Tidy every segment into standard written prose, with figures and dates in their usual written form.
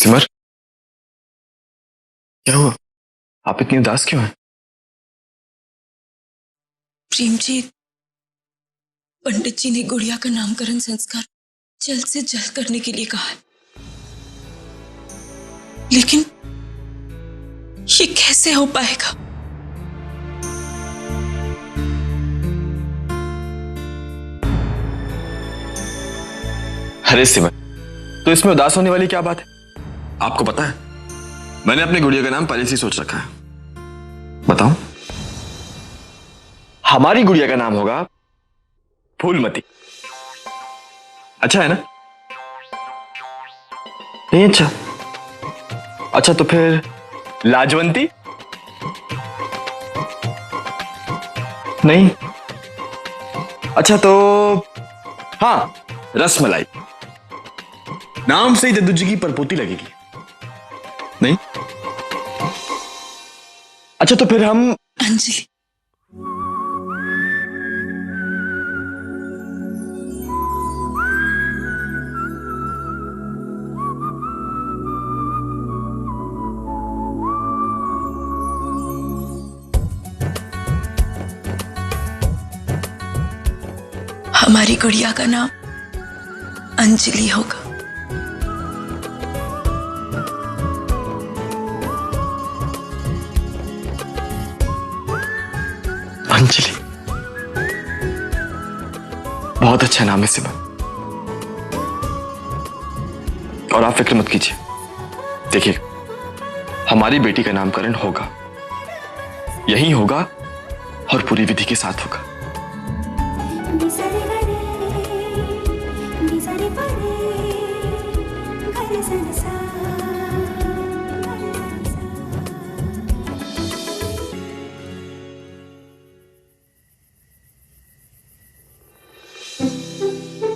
सिमर, क्या हुआ? आप इतनी उदास क्यों हैं? प्रेमजीत, पंडित जी ने गुड़िया का नामकरण संस्कार जल्द से जल्द करने के लिए कहा है, लेकिन ये कैसे हो पाएगा? अरे सिमर, तो इसमें उदास होने वाली क्या बात है? आपको पता है, मैंने अपनी गुड़िया का नाम पहले से ही सोच रखा है। बताऊं? हमारी गुड़िया का नाम होगा फूलमती। अच्छा है ना? नहीं अच्छा? अच्छा तो फिर लाजवंती? नहीं? अच्छा तो हाँ, रसमलाई। नाम से ही जद्दू जी की परपोती लगेगी। नहीं? अच्छा तो फिर हम अंजलि। हमारी गुड़िया का नाम अंजलि होगा। अंजलि, बहुत अच्छा नाम है सिमर। और आप फिक्र मत कीजिए, देखिए हमारी बेटी का नामकरण होगा, यही होगा और पूरी विधि के साथ होगा।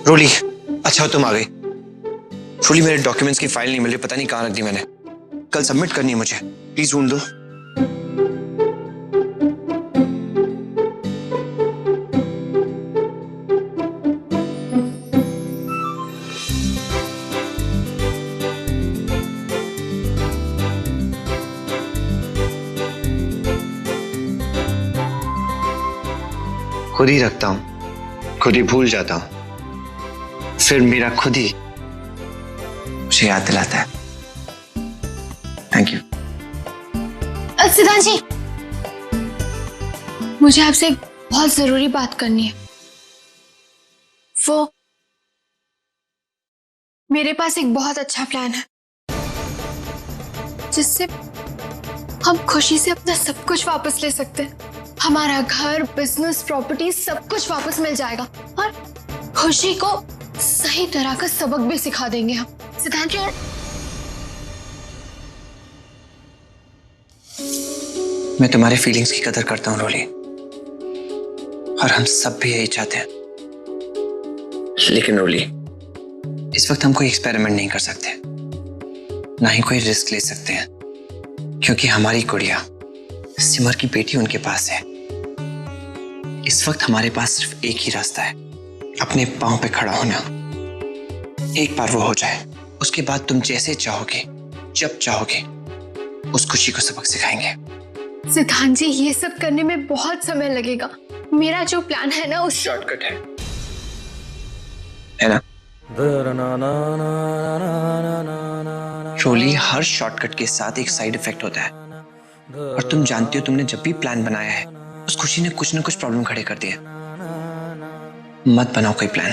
रोली, अच्छा हो तुम आ गई। रोली, मेरे डॉक्यूमेंट्स की फाइल नहीं मिली, पता नहीं कहाँ रख दी मैंने। कल सबमिट करनी है मुझे, प्लीज ढूंढ दो। खुद ही रखता हूँ, खुद ही भूल जाता हूँ, फिर मेरा खुद ही मुझे याद दिलाता है। Thank you. सिद्धांत जी, मुझे आपसे एक बहुत जरूरी बात करनी है। वो मेरे पास एक बहुत अच्छा प्लान है जिससे हम खुशी से अपना सब कुछ वापस ले सकते हैं। हमारा घर, बिजनेस, प्रॉपर्टी सब कुछ वापस मिल जाएगा और खुशी को सही तरह का सबक भी सिखा देंगे हम। सिद्धांत जी, मैं तुम्हारे फीलिंग्स की कदर करता हूँ रोली, और हम सब भी यही चाहते हैं। लेकिन रोली, इस वक्त हम कोई एक्सपेरिमेंट नहीं कर सकते, ना ही कोई रिस्क ले सकते हैं, क्योंकि हमारी गुड़िया सिमर की बेटी उनके पास है। इस वक्त हमारे पास सिर्फ एक ही रास्ता है, अपने पांव पे खड़ा होना। एक बार वो हो जाए, उसके बाद तुम जैसे चाहोगे, जब चाहोगे, उस खुशी को सबक सिखाएंगे। सिद्धांत जी, ये सब करने में बहुत समय लगेगा। मेरा जो प्लान है ना, उस शॉर्टकट है ना? रोली, हर शॉर्टकट के साथ एक साइड इफेक्ट होता है, और तुम जानती हो, तुमने जब भी प्लान बनाया है उस खुशी ने कुछ ना कुछ प्रॉब्लम खड़े कर दिए। मत बनाओ कोई प्लान,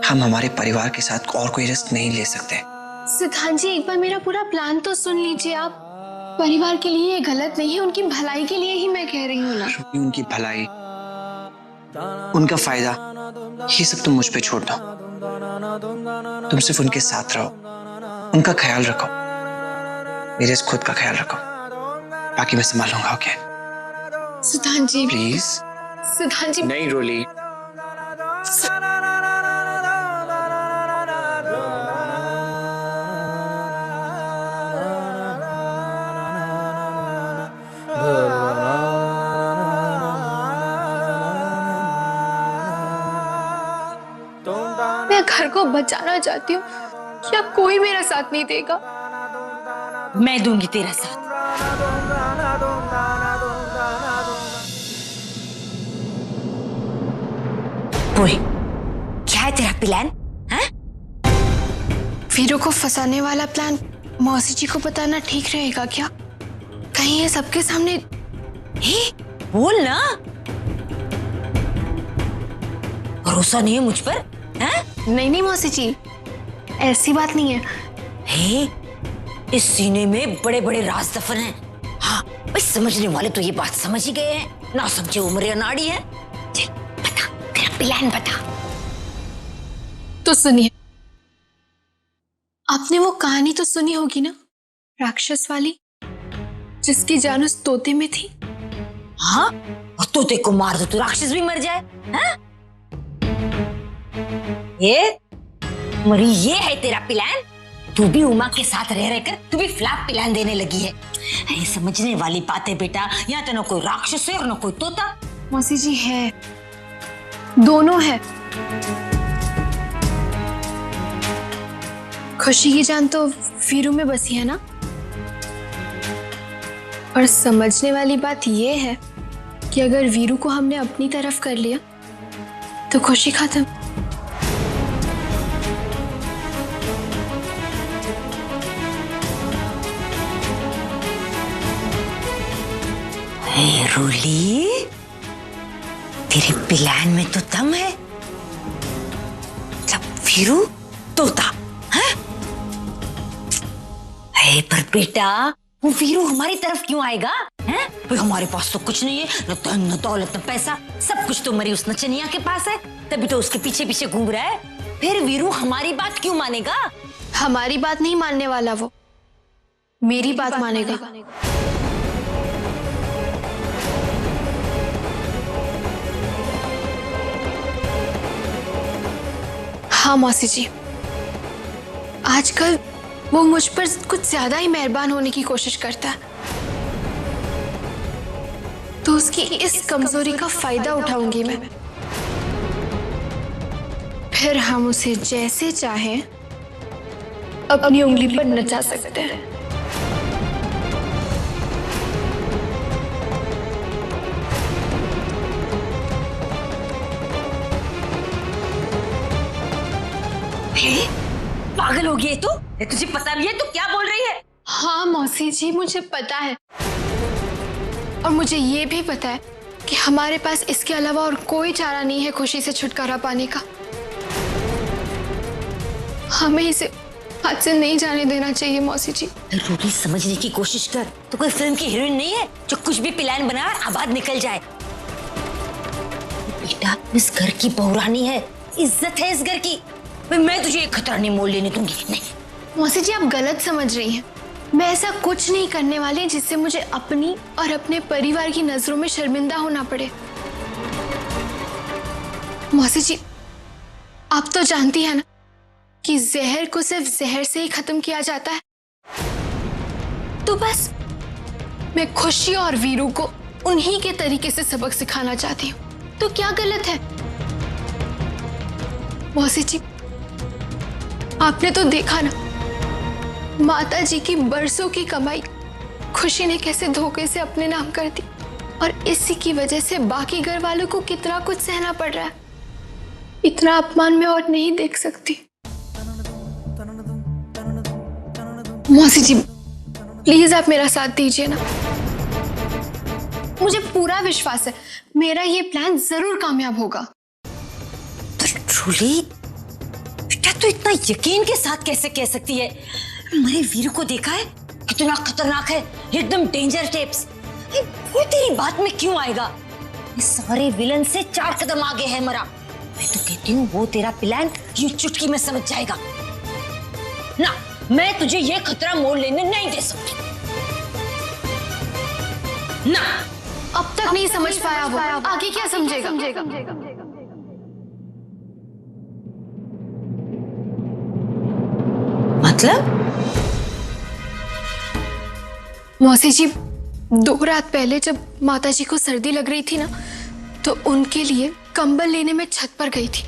हम हमारे परिवार के साथ और कोई रिस्क नहीं ले सकते। सिद्धांत जी, एक बार मेरा पूरा प्लान तो सुन लीजिए आप। परिवार के लिए ये गलत नहीं है, उनकी भलाई के लिए ही मैं कह रही हूँ ना। उनकी भलाई, उनका फायदा, ये सब तुम मुझ पे छोड़ दो। तुम सिर्फ उनके साथ रहो, उनका ख्याल रखो, मेरे खुद का ख्याल रखो, बाकी मैं संभालूंगा। ओके सिद्धांत जी, प्लीज। सिद्धांत जी। नहीं रोली, मैं घर को बचाना चाहती हूँ, क्या कोई मेरा साथ नहीं देगा? मैं दूंगी तेरा साथ। बोल, क्या है तेरा प्लान? हैं? वीरू को फंसाने वाला प्लान मौसी जी को बताना ठीक रहेगा क्या? कहीं ये सबके सामने। बोल ना, भरोसा नहीं है मुझ पर? हैं? नहीं नहीं मौसी जी, ऐसी बात नहीं है। हे, इस सीने में बड़े बड़े राज दफन हैं। हाँ, भाई समझने वाले तो ये बात समझ ही गए हैं, ना समझे उम्र अनाड़ी है। चल बता, तेरा प्लान बता। तो सुनिए, आपने वो कहानी तो सुनी होगी ना, राक्षस वाली, जिसकी जान उस तोते में थी। हाँ, और तोते को मार दो तो राक्षस भी मर जाए। हाँ? ये है तेरा प्लान? तू भी उमा के साथ रह रहकर तू भी फ्लैप प्लान देने लगी है। ये समझने वाली बात है बेटा, यहाँ तो ना कोई राक्षस है और ना कोई तोता। मौसी जी है, दोनों है। खुशी की जान तो वीरू में बसी है ना, और समझने वाली बात यह है कि अगर वीरू को हमने अपनी तरफ कर लिया तो खुशी खत्म। रोली, तेरे प्लान में तो दम है। जब वीरू तोता है? पर बेटा, वो वीरू हमारी तरफ क्यों आएगा? हैं? भाई हमारे पास तो कुछ नहीं है, न धन न दौलत न पैसा, सब कुछ तो मरी उस नचनिया के पास है, तभी तो उसके पीछे पीछे घूम रहा है। फिर वीरू हमारी बात क्यों मानेगा? हमारी बात नहीं मानने वाला, वो मेरी बात मानेगा। हाँ मौसी जी, आजकल वो मुझ पर कुछ ज्यादा ही मेहरबान होने की कोशिश करता है, तो उसकी इस कमजोरी का फायदा उठाऊंगी मैं। फिर हम उसे जैसे चाहें अपनी उंगली पर नचा सकते हैं। पागल हो गई है तू? तुझे पता भी है तू क्या बोल रही है? हाँ मौसी जी, मुझे पता है, और मुझे ये भी पता है कि हमारे पास इसके अलावा और कोई चारा नहीं है खुशी से छुटकारा पाने का। हमें इसे हाथ से नहीं जाने देना चाहिए मौसी जी। रोटी समझने की कोशिश कर, तो कोई फिल्म की हीरोइन नहीं है जो कुछ भी प्लान बना और आबाद निकल जाए। बेटा, इस घर की बहुरानी है, इज्जत है इस घर की। मैं तुझे एक खतरा नहीं मोल लेने दूंगी। नहीं मौसी जी, आप गलत समझ रही हैं। मैं ऐसा कुछ नहीं करने वाली जिससे मुझे अपनी और अपने परिवार की नजरों में शर्मिंदा होना पड़े। मौसी जी, आप तो जानती हैं ना कि जहर को सिर्फ जहर से ही खत्म किया जाता है। तो बस मैं खुशी और वीरू को उन्हीं के तरीके से सबक सिखाना चाहती हूँ, तो क्या गलत है? मौसी जी, आपने तो देखा ना, माता जी की बरसों की कमाई खुशी ने कैसे धोखे से अपने नाम कर दी, और इसी की वजह से बाकी घर वालों को कितना कुछ सहना पड़ रहा है। इतना अपमान मैं और नहीं देख सकती। मौसी जी, प्लीज आप मेरा साथ दीजिए ना। मुझे पूरा विश्वास है मेरा ये प्लान जरूर कामयाब होगा। ट्रूली बेटा, तू इतना यकीन के साथ कैसे कह सकती है? मेरे वीर को देखा है, कितना खतरनाक है, एकदम डेंजर टिप्स। वो तेरी बात में क्यों आएगा? इस सारे विलन से 4 कदम आगे है मरा। मैं तो कहती हूँ वो तेरा प्लान ये चुटकी में समझ जाएगा ना। मैं तुझे ये खतरा मोल लेने नहीं दे सकती ना। अब तक नहीं समझ पाया वो, आगे क्या समझेगा? मतलब? मौसी जी, 2 रात पहले जब माताजी को सर्दी लग रही थी ना, तो उनके लिए कंबल लेने में छत पर गई थी।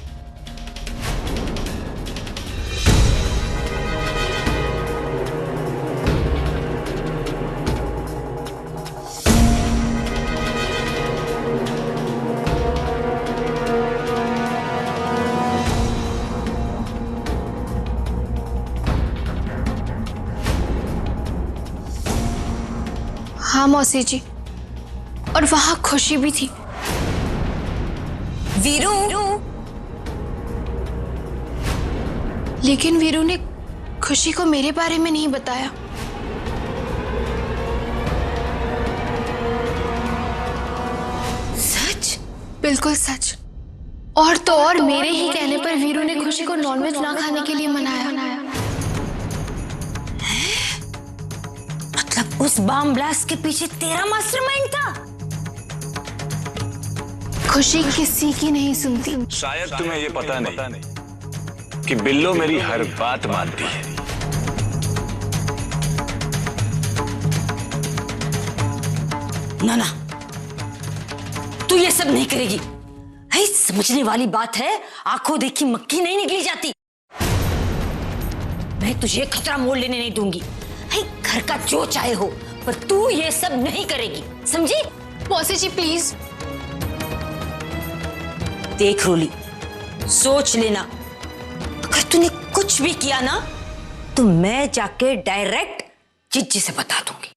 मौसी जी, और वहां खुशी भी थी। वीरू, लेकिन वीरू ने खुशी को मेरे बारे में नहीं बताया। सच? बिल्कुल सच। और तो और मेरे ही कहने पर वीरू ने खुशी को नॉनवेज ना खाने के लिए मनाया। मतलब उस बम ब्लास्ट के पीछे तेरा मास्टरमाइंड था? खुशी किसी की नहीं सुनती। शायद तुम्हें ये पता नहीं कि बिल्लो मेरी हर बात मानती है। ना ना, तू ये सब नहीं करेगी। है, समझने वाली बात है, आंखों देखी मक्खी नहीं निकली जाती। मैं तुझे खतरा मोल लेने नहीं दूंगी। है, घर का जो चाहे हो, पर तू ये सब नहीं करेगी, समझी? मौसी जी प्लीज। देख रोली, सोच लेना, अगर तूने कुछ भी किया ना तो मैं जाके डायरेक्ट जिज्जी से बता दूंगी।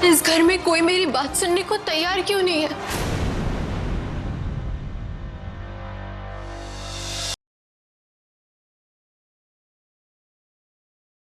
इस घर में कोई मेरी बात सुनने को तैयार क्यों नहीं है?